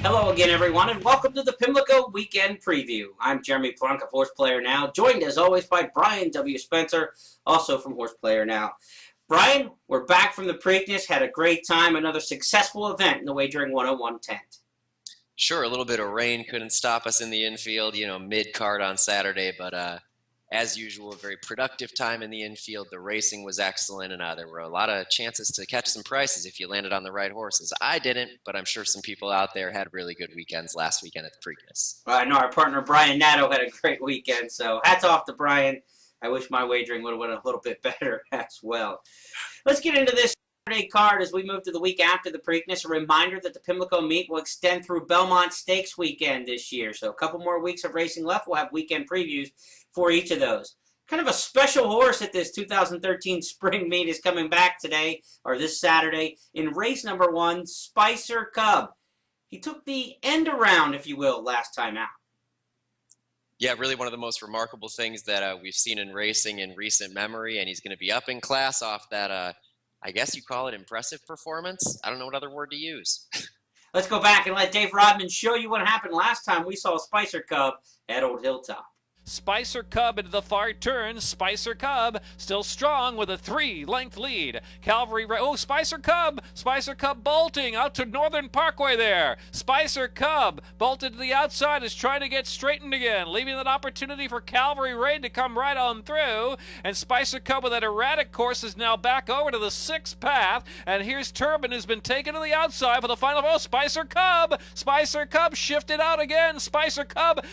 Hello again, everyone, and welcome to the Pimlico Weekend Preview. I'm Jeremy Plunk of Horse Player Now, joined as always by Brian W. Spencer, also from Horse Player Now. Brian, we're back from the Preakness, had a great time, another successful event in the Wagering 101 tent. Sure, a little bit of rain couldn't stop us in the infield, mid-card on Saturday, but as usual, a very productive time in the infield. The racing was excellent, and there were a lot of chances to catch some prices if you landed on the right horses. I didn't, but I'm sure some people out there had really good weekends last weekend at the Preakness. I know our partner Brian Nadeau had a great weekend, so hats off to Brian. I wish my wagering would have went a little bit better as well. Let's get into this Saturday card as we move to the week after the Preakness. A reminder that the Pimlico meet will extend through Belmont Stakes weekend this year, so a couple more weeks of racing left. We'll have weekend previews for each of those. Kind of a special horse at this 2013 spring meet is coming back today, or this Saturday, in race number 1, Spicer Cub. He took the end around, if you will, last time out. Yeah, really one of the most remarkable things that we've seen in racing in recent memory, and he's going to be up in class off that, I guess you call it impressive performance. I don't know what other word to use. Let's go back and let Dave Rodman show you what happened last time we saw Spicer Cub at Old Hilltop. Spicer Cub into the far turn. Spicer Cub still strong with a 3-length lead. Calvary, Spicer Cub bolting out to Northern Parkway there. Spicer Cub bolted to the outside, is trying to get straightened again, leaving an opportunity for Calvary Raid to come right on through. And Spicer Cub with that erratic course is now back over to the 6th path. And here's Turbin, who's been taken to the outside for the final. Oh, Spicer Cub shifted out again. Spicer Cub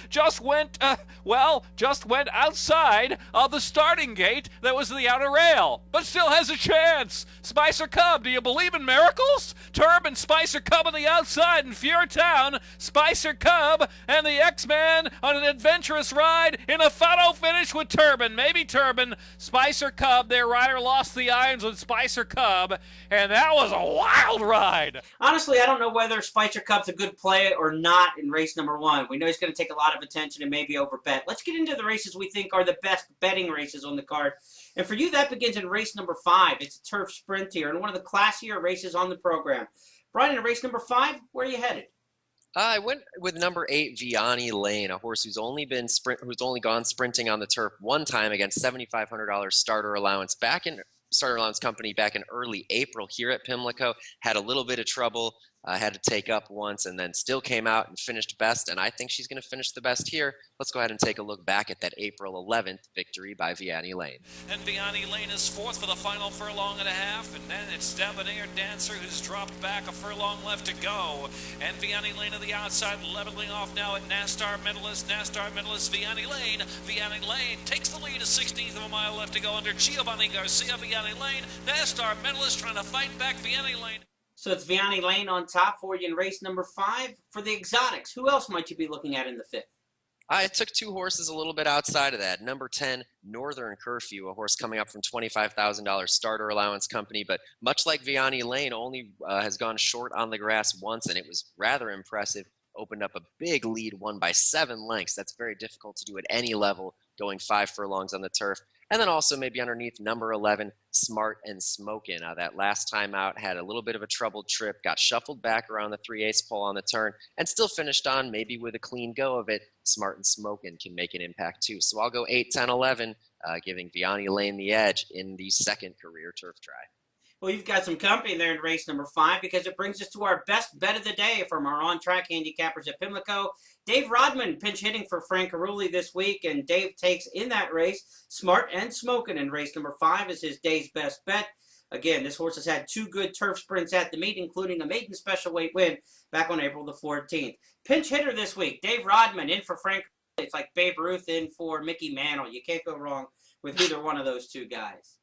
just went outside of the starting gate that was the outer rail, but still has a chance. Spicer Cub, do you believe in miracles? Turbin, Spicer Cub on the outside in Town. Spicer Cub and the X-Man on an adventurous ride in a photo finish with Turbin. Maybe Turbin. Spicer Cub, their rider lost the irons with Spicer Cub, and that was a wild ride. Honestly, I don't know whether Spicer Cub's a good play or not in race number 1. We know he's going to take a lot of attention and maybe overbet. Let's get into the races we think are the best betting races on the card. And for you, that begins in race number 5. It's a turf sprint here and one of the classier races on the program. Brian, in race number 5, where are you headed? I went with number 8, VIANNEY Lane, a horse who's only gone sprinting on the turf one time against $7,500 starter allowance company back in early April here at Pimlico. Had a little bit of trouble, had to take up once, and then still came out and finished best, and I think she's going to finish the best here. Let's go ahead and take a look back at that April 11th victory by VIANNEY Lane. And VIANNEY Lane is 4th for the final furlong and a half, and then it's Debonair Dancer who's dropped back, a furlong left to go. And VIANNEY Lane on the outside, leveling off now at NASTAR medalist, VIANNEY Lane. VIANNEY Lane takes the lead, a 16th of a mile left to go under Giovanni Garcia. VIANNEY Lane, NASTAR medalist trying to fight back VIANNEY Lane. So it's VIANNEY Lane on top for you in race number 5. For the exotics, who else might you be looking at in the 5th? I took 2 horses a little bit outside of that. Number 10, Northern Curfew, a horse coming up from $25,000 starter allowance company, but much like VIANNEY Lane, only has gone short on the grass once, and it was rather impressive. Opened up a big lead, won by 7 lengths. That's very difficult to do at any level, going 5 furlongs on the turf. And then also maybe underneath number 11, Smart and Smokin'. That last time out had a little bit of a troubled trip, got shuffled back around the 3/8 pole on the turn, and still finished on maybe with a clean go of it. Smart and Smokin' can make an impact too. So I'll go 8, 10, 11, giving VIANNEY Lane the edge in the 2nd career turf try. Well, you've got some company there in race number 5 because it brings us to our best bet of the day from our on-track handicappers at Pimlico. Dave Rodman pinch hitting for Frank Carulli this week, and Dave takes in that race Smart and Smokin' in race number 5 as his day's best bet. Again, this horse has had 2 good turf sprints at the meet, including a maiden special weight win back on April the 14th. Pinch hitter this week, Dave Rodman in for Frank Carulli. It's like Babe Ruth in for Mickey Mantle. You can't go wrong with either one of those two guys.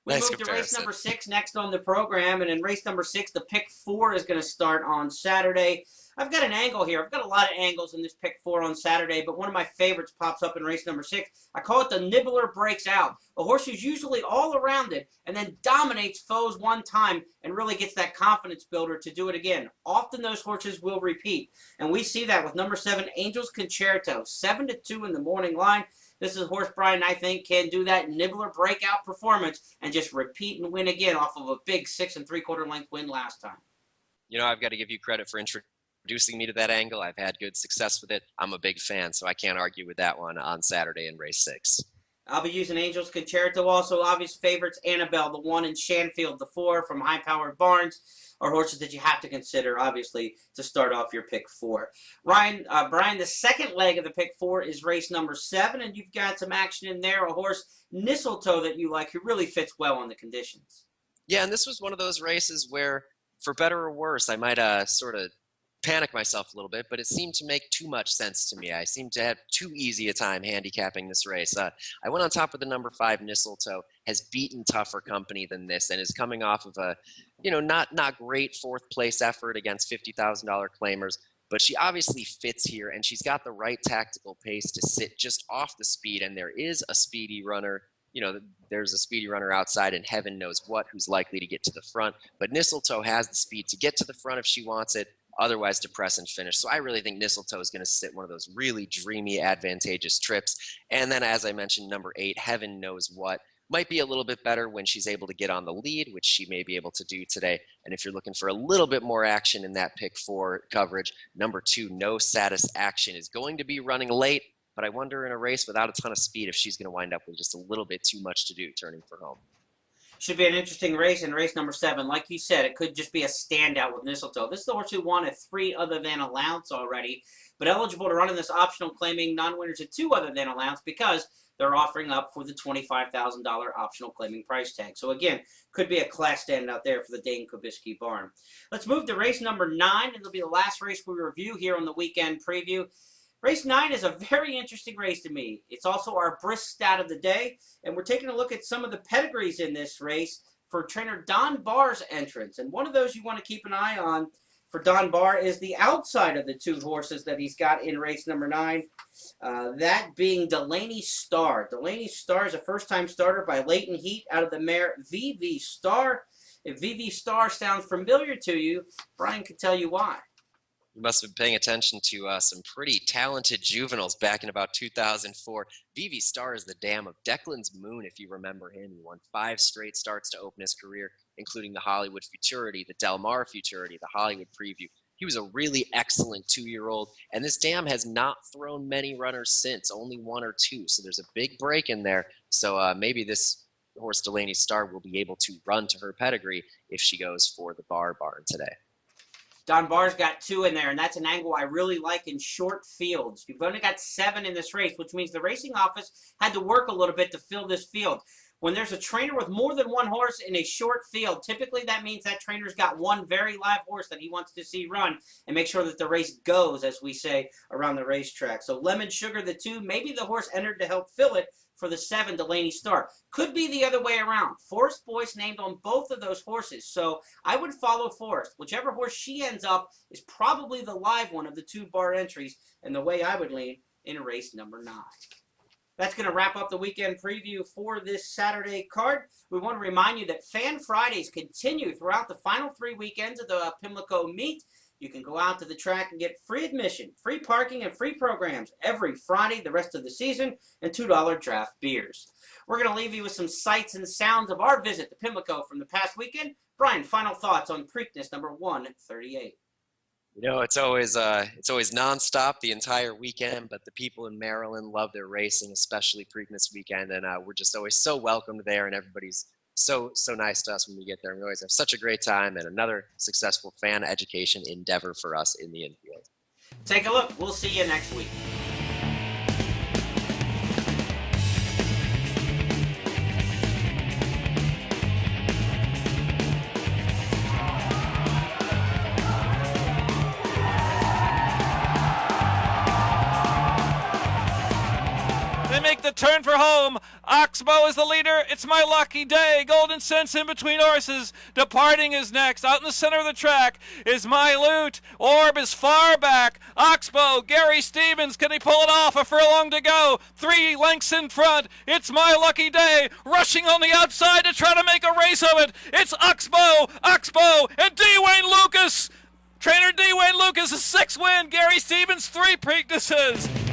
We Nice move to race comparison. number 6 next on the program, and in race number 6, the pick 4 is going to start on Saturday. I've got an angle here. I've got a lot of angles in this pick 4 on Saturday, but one of my favorites pops up in race number 6. I call it the Nibbler Breaks Out. A horse who's usually all around it and then dominates foes one time and really gets that confidence builder to do it again. Often those horses will repeat, and we see that with number 7, Angel's Concerto, 7-2 in the morning line. This is a horse Brian, I think, can do that Nibbler breakout performance and just repeat and win again off of a big 6 3/4 length win last time. I've got to give you credit for introducing introducing me to that angle. I've had good success with it. I'm a big fan, so I can't argue with that one on Saturday in race 6. I'll be using Angels Concerto. Also, obvious favorites, Annabelle, the 1 in Shanfield, the 4 from High Powered Barns, are horses that you have to consider, obviously, to start off your pick 4. Brian, the second leg of the pick 4 is race number 7, and you've got some action in there, a horse, Mistletoe, that you like, who really fits well on the conditions. Yeah, and this was one of those races where, for better or worse, I might sort of panic myself a little bit, but it seemed to make too much sense to me. I seemed to have too easy a time handicapping this race. I went on top with the number 5, Mistletoe, has beaten tougher company than this, and is coming off of a, not great 4th place effort against $50,000 claimers, but she obviously fits here, and she's got the right tactical pace to sit just off the speed, and there is a speedy runner. There's a speedy runner outside, and heaven knows what, who's likely to get to the front, but Mistletoe has the speed to get to the front if she wants it, otherwise to press and finish. So I really think Mistletoe is going to sit one of those really dreamy, advantageous trips. And then, as I mentioned, number 8, Heaven Knows What, might be a little bit better when she's able to get on the lead, which she may be able to do today. And if you're looking for a little bit more action in that pick 4 coverage, number 2, No Satisfaction, is going to be running late, but I wonder in a race without a ton of speed if she's going to wind up with just a little bit too much to do turning for home. Should be an interesting race in race number 7. Like you said, it could just be a standout with Mistletoe. This is the horse who won at 3 other than allowance already, but eligible to run in this optional, claiming non-winners at 2 other than allowance because they're offering up for the $25,000 optional claiming price tag. So again, could be a class standout there for the Dane Kubisky barn. Let's move to race number 9. It'll be the last race we review here on the weekend preview. Race 9 is a very interesting race to me. It's also our brisk stat of the day, and we're taking a look at some of the pedigrees in this race for trainer Don Barr's entrance. And one of those you want to keep an eye on for Don Barr is the outside of the 2 horses that he's got in race number 9, that being Delaney Star. Delaney Star is a first-time starter by Leighton Heat out of the mare VV Star. If VV Star sounds familiar to you, Brian could tell you why. You must have been paying attention to some pretty talented juveniles back in about 2004. VV Star is the dam of Declan's Moon, if you remember him. He won 5 straight starts to open his career, including the Hollywood Futurity, the Del Mar Futurity, the Hollywood Preview. He was a really excellent 2-year-old, and this dam has not thrown many runners since, only 1 or 2. So there's a big break in there. So maybe this horse, Delaney Star, will be able to run to her pedigree if she goes for the Barr barn today. Don Barr's got 2 in there, and that's an angle I really like in short fields. You've only got 7 in this race, which means the racing office had to work a little bit to fill this field. When there's a trainer with more than 1 horse in a short field, typically that means that trainer's got 1 very live horse that he wants to see run and make sure that the race goes, as we say, around the racetrack. So Lemon Sugar, the 2, maybe the horse entered to help fill it for the 7, Delaney Star. Could be the other way around. Forrest Boyce named on both of those horses, so I would follow Forrest. Whichever horse she ends up is probably the live one of the 2 Barr entries, and the way I would lean in race number 9. That's going to wrap up the weekend preview for this Saturday card. We want to remind you that Fan Fridays continue throughout the final 3 weekends of the Pimlico meet. You can go out to the track and get free admission, free parking, and free programs every Friday the rest of the season, and $2 draft beers. We're going to leave you with some sights and sounds of our visit to Pimlico from the past weekend. Brian, final thoughts on Preakness number 138. It's always nonstop the entire weekend, but the people in Maryland love their racing, especially Preakness weekend, and we're just always so welcomed there, and everybody's so nice to us when we get there. We always have such a great time, and another successful fan education endeavor for us in the infield. Take a look. We'll see you next week. Make the turn for home. Oxbow is the leader. It's My Lucky Day. Golden Sense in between horses. Departing is next. Out in the center of the track is My Loot. Orb is far back. Oxbow, Gary Stevens, can he pull it off? A furlong to go. 3 lengths in front. It's My Lucky Day. Rushing on the outside to try to make a race of it. It's Oxbow, and D. Wayne Lucas. Trainer D. Wayne Lucas, a 6th win. Gary Stevens, 3 Preaknesses.